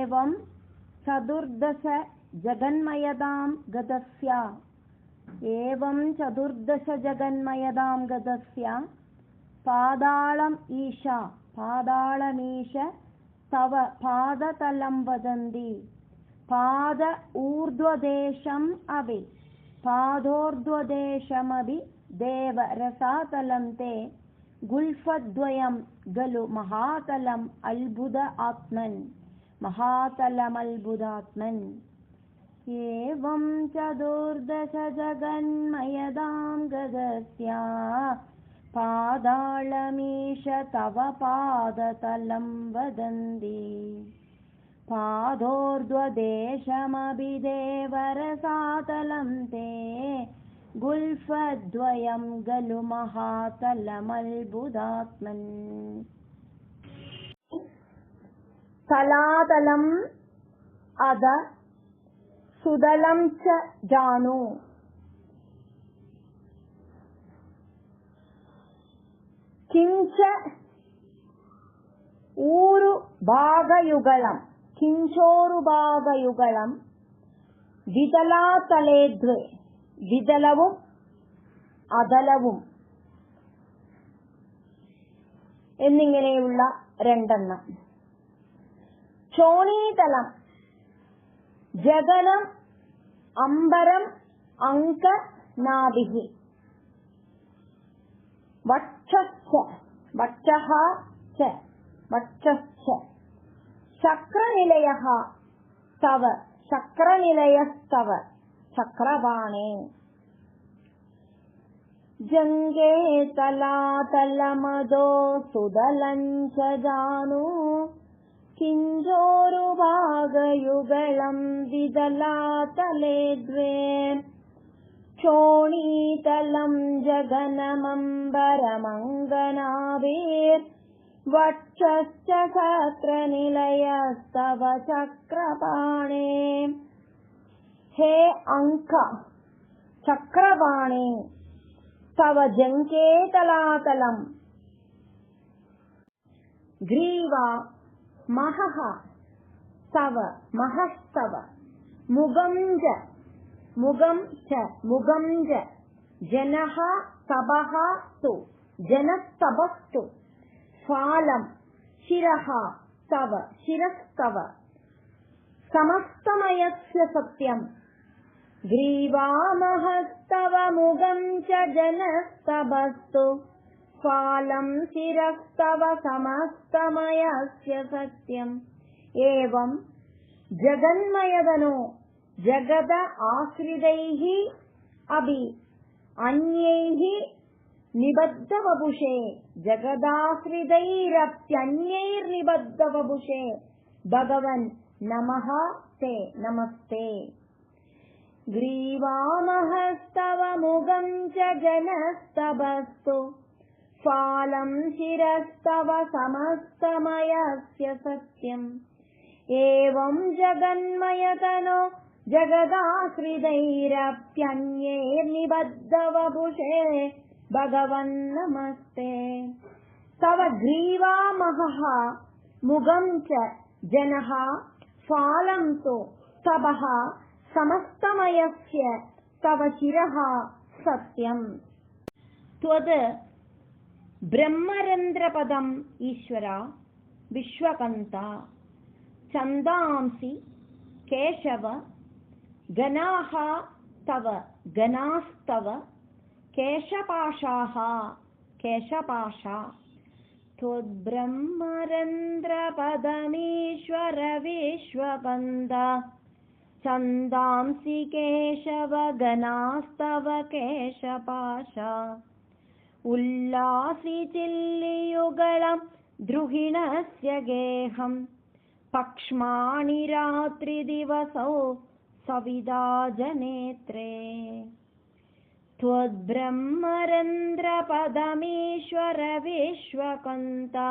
एवं चतुर्दश जगन्मयदां गतस्य पादाळम् ईश तव पादतलं वदन्ति पाद ऊर्ध्वदेशम् अपि पादोर्ध्वदेशमपि देव रसातलं ते गुल्फद्वयं गलु महातलम् अल्बुद आत्मन् महातलमल्बुदात्मन् एवं चतुर्दश जगन्मयदां गतस्य पादाळमीश तव पादतलं वदन्ति पादोर्ध्वदेशमपि देवरसातलं ते गुल्फद्वयं गलु महातलमल्बुदात्मन् तलातलम् अद सुदलं च जानु किंच ऊरुभागयुगलं किंचोरुभागयुगलं विदलातले द्वे വിതലവും അതലവും എന്നിങ്ങനെയുള്ള രണ്ടെണ്ണം. ചോണീതലം ജഗനം അംബരം അങ്ക നാഭിഹി വക്ഷശ്ച ശക്രനിലയഃ തവ ശക്രനിലയസ്തവ ചക്രപാണേ ജംഗേ തലാതലമദോ സുദലഞ്ച ജാനു കിഞ്ചോരുഭാഗയുഗളം വിദലാതലേ ദ്വേ ചോണീതലം ജഗനമംബരമംഗനാഭീർ വക്ഷശ്ച ശക്രനിലയസ്തവ ചക്രപാണേ हे अंक चक्रपाणे तव जंके तलातलम ग्रीवा महः तव महस्तव मुगं च जनः तपः तु जनस्तपस्तु फालं शिरः तव शिरस्तव समस्तमयस्य सत्यं ग्रीवामहस्तव मुगं च जनस्तवस्तु फालं शिरस्तव समस्तमयस्य सत्यम् एवं जगन्मयदनो जगद आश्रितैः अपि अन्यैः निबद्धवपुषे जगदाश्रितैरप्यन्यैर्निबद्धवपुषे भगवन् नमः ते नमस्ते ग्रीवामहस्तव मुगं च जनस्तवस्तु फालं शिरस्तव समस्तमयस्य सत्यम् एवं जगन्मयतनो जगदाश्रितैरप्यन्यैर्निबद्धवपुषे भगवन् नमस्ते तव ग्रीवामहः मुगं च जनः फालं तु तपः समस्तमयस्य तव शिरः सत्यम् त्वद् ब्रह्मरन्ध्रपदम् ईश्वर विश्वकन्ता छन्दांसि केशव गणाः तव गणास्तव केशपाशाः केशपाशा त्वद्ब्रह्मरन्ध्रपदमीश्वर विश्वकन्ता छन्दांसि केशव गणास्तव केशपाशा उल्लासि चिल्लियुगलं द्रुहिणस्य गेहं पक्ष्माणि रात्रिदिवसौ सविदा जनेत्रे त्वद्ब्रह्मरन्ध्रपदमीश्वर विश्वकन्ता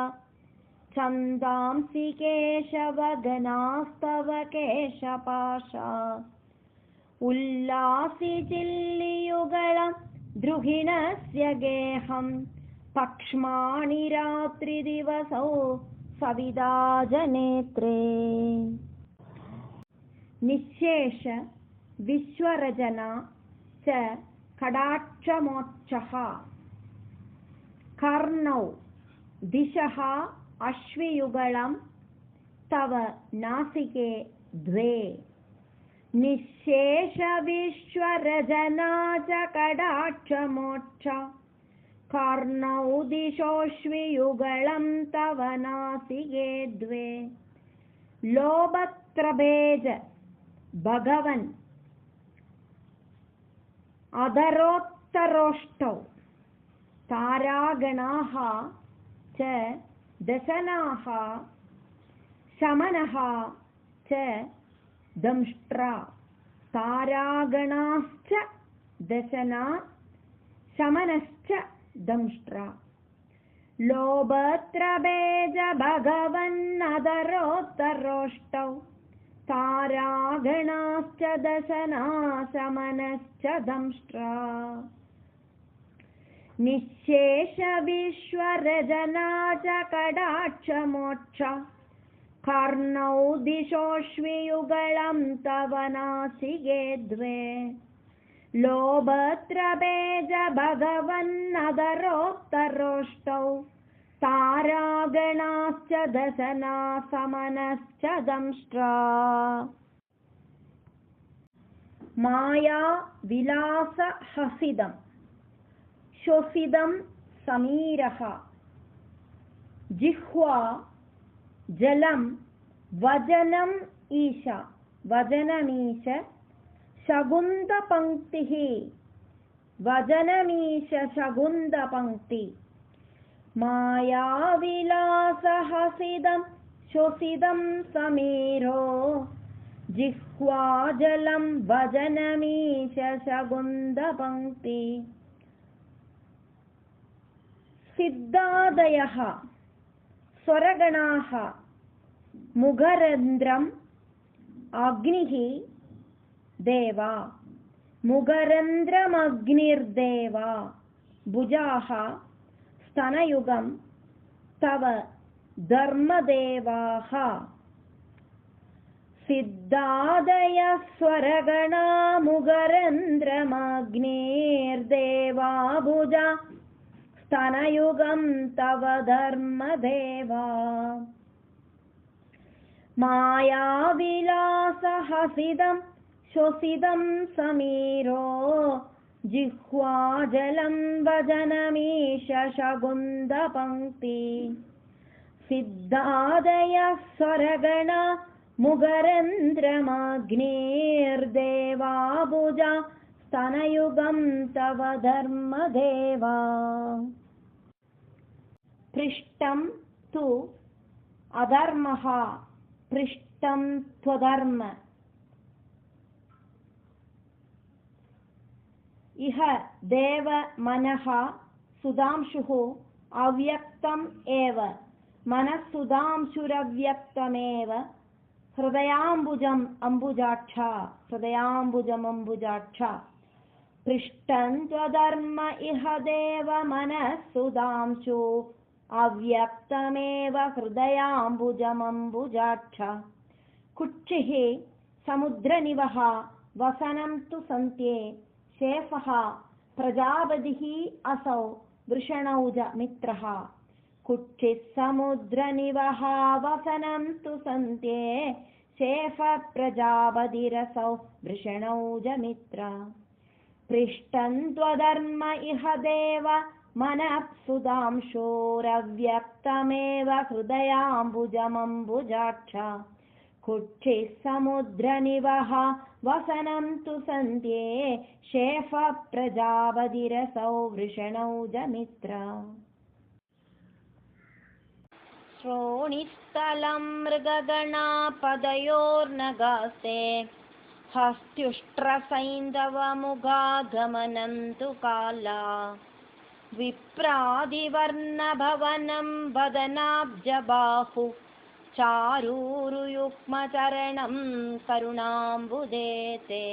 छन्दांसि केशव गणास्तव केशपाशा उल्लासि चिल्लियुगलं द्रुहिणस्य गेहं पक्ष्माणि रात्रिदिवसौ सविदा जनेत्रे निःशेष विश्वरजना च कडाक्षमोक्षः कर्णौ दिशः अश्वियुगलं तव नासिके द्वे निःशेष विश्वरजना च कडाक्षमोक्ष कर्णौ दिशोऽश्वियुगलं तव नासिके द्वे लोभत्रभेज भगवन् अधरोत्तरोष्टौ तारागणाः च दशनाः शमनः च दंष्ट्रा तारागणाश्च दशना शमनश्च दंष्ट्रा लोभत्रभेज भगवन्नधरोत्तरोष्टौ तारागणाश्च दशना शमनश्च दंष्ट्रा निःशेष विश्वरजना च कडाक्षमोक्ष कर्णौ दिशोऽश्वियुगलं तव नासिके द्वे लोभत्रभेज भगवन्नधरोत्तरोष्टौ तारागणाश्च दशना समनश्च दंष्ट्रा माया विलास हसिदं श्वसिदं समीरः जिह्वा जलं वजनम् ईश वजनमीश शगुन्दपङ्क्तिः वजनमीश शगुन्दपङ्क्ति मायाविलासहसिदं श्वसिदं समीरो जिह्वाजलं वजनमीश शगुन्दपङ्क्ति सिद्धादयः स्वरगणाः मुगरन्ध्रम् अग्निः देवा मुगरन्ध्रमग्निर्देवा भुजाः स्तनयुगं तव धर्मदेवाः सिद्धादयः स्वरगणा मुगरन्ध्रमग्निर्देवा भुजा स्तनयुगं तव धर्मदेवा मायाविलासहसिदं श्वसिदं समीरो जिह्वाजलं वजनमीश शगुन्दपङ्क्ति सिद्धादयः स्वरगणा मुगरन्ध्रमग्निर्देवा भुजा स्तनयुगं तव धर्मदेवा पृष्ठं तु अधर्मः पृष्ठं त्वधर्म इह देव मनः सुधांशुः अव्यक्तम् एव मनः सुधांशुरव्यक्तमेव हृदयाम्बुजम् अम्बुजाक्षा हृदयाम्बुजम् अम्बुजाक्षा पृष्ठं त्वधर्म इह देव मनः सुधांशु अव्यक्तमेव हृदयाम्बुजमम्बुजाक्षा कुक्षिः समुद्रनिवः वसनं तु सन्त्ये शेफः प्रजापतिः असौ वृषणौज मित्रः कुक्षिः समुद्रनिवः वसनं तु सन्त्ये शेफ प्रजापतिरसौ वृषणौज मित्र पृष्ठं त्वधर्म इह देव मनः सुधांशोरव्यक्तमेव हृदयाम्बुजमम्बुजाक्षा कुक्षिः समुद्रनिवः वसनं तु सन्त्ये शेफ प्रजापतिरसौ वृषणौज मित्र श्रोणिस्थलं मृगगणापदयोर्नगास्ते हस्त्युष्ट्रसैन्धवमुगागमनं तु काला विप्रादिवर्णभवनं वदनाब्जबाहु चारूरुयुग्मचरणं करुणाम्बुदेते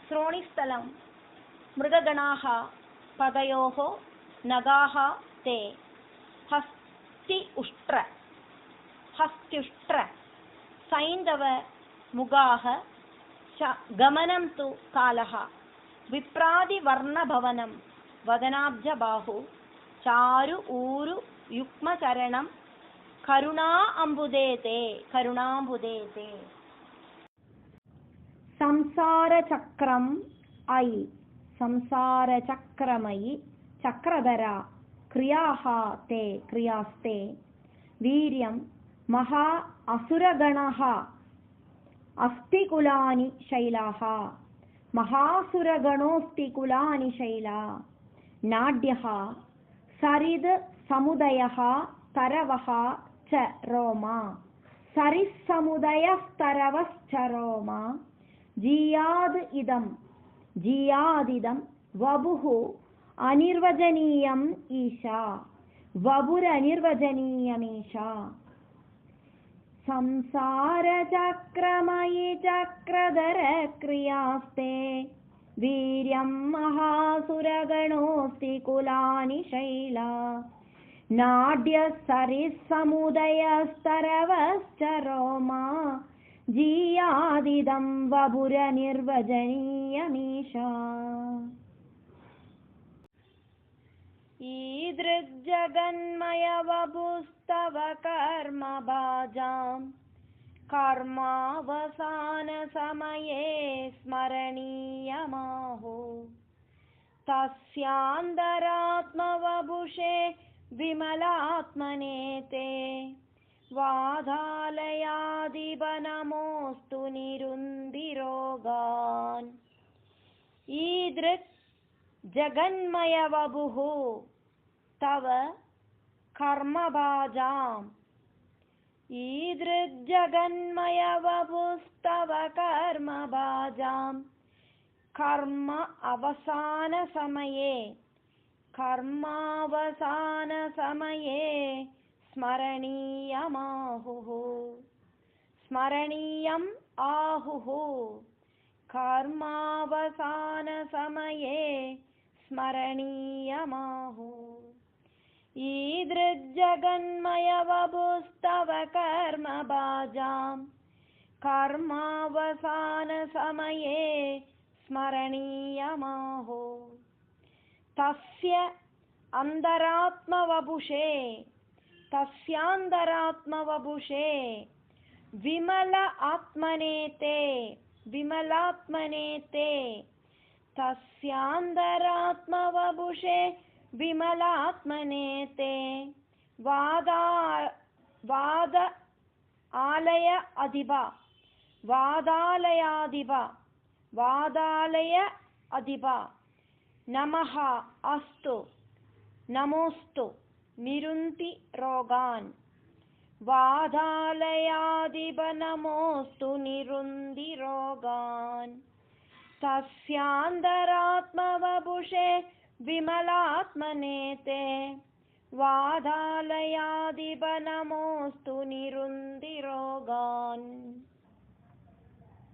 श्रोणिस्थलं मृगगणाः पदयोः नगाः ते हस्त्युष्ट्र सैन्धव मुगाः गमनं तु कालः विप्रादिवर्णभवनं वदनाब्जबाहु चारु ऊरु युग्मचरणं करुणाम्बुदे ते संसारचक्रम् अयि संसारचक्रमयि चक्रधरा क्रियाः ते क्रियास्ते वीर्यं महा असुरगणः अस्तिकुलानि शैलाः महासुरगणोऽस्तिकुलानि शैला नाड्यः सरिद् समुदयः तरवः च रोमा सरिस्समुदयस्तरवश्च रोमा जीयादिदं वपुः अनिर्वचनीयम् ईशा वपुरनिर्वचनीयमीशा संसारचक्रमयि चक्रधर क्रियास्ते वीर्यं महासुरगणोऽस्तिकुलानि शैला नाड्यसरिस्समुदयस्तरवश्च रोमा जीयादिदं वपुरनिर्वचनीयमीशा ईदृग्जगन्मयवपुस्तव कर्मभाजां कर्मावसानसमये स्मरणीयमाहो तस्यान्तरात्मवपुषे विमलात्मने ते वाधालयादिबनमोऽस्तु निरुन्दिरोगान् ईदृक् जगन्मयवपुः तव कर्मभाजाम् ईदृग्जगन्मयवपुस्तव कर्मभाजां कर्म अवसानसमये स्मरणीयम् आहुः कर्मावसानसमये स्मरणीयमाहुः ईदृग्जगन्मयवपुस्तव कर्मभाजां कर्मावसानसमये स्मरणीयमाहुः तस्यान्तरात्मवपुषे विमलात्मने ते तस्यान्तरात्मवपुषे विमलात्मने ते वादालय अधिप नमः अस्तु नमोस्तु निरुन्ति रोगान् वादालयादिप नमोस्तु निरुन्ति रोगान् तस्यान्तरात्मवपुषे विमलात्मने ते वादालयादिप नमोस्तु निरुन्ति रोगान्।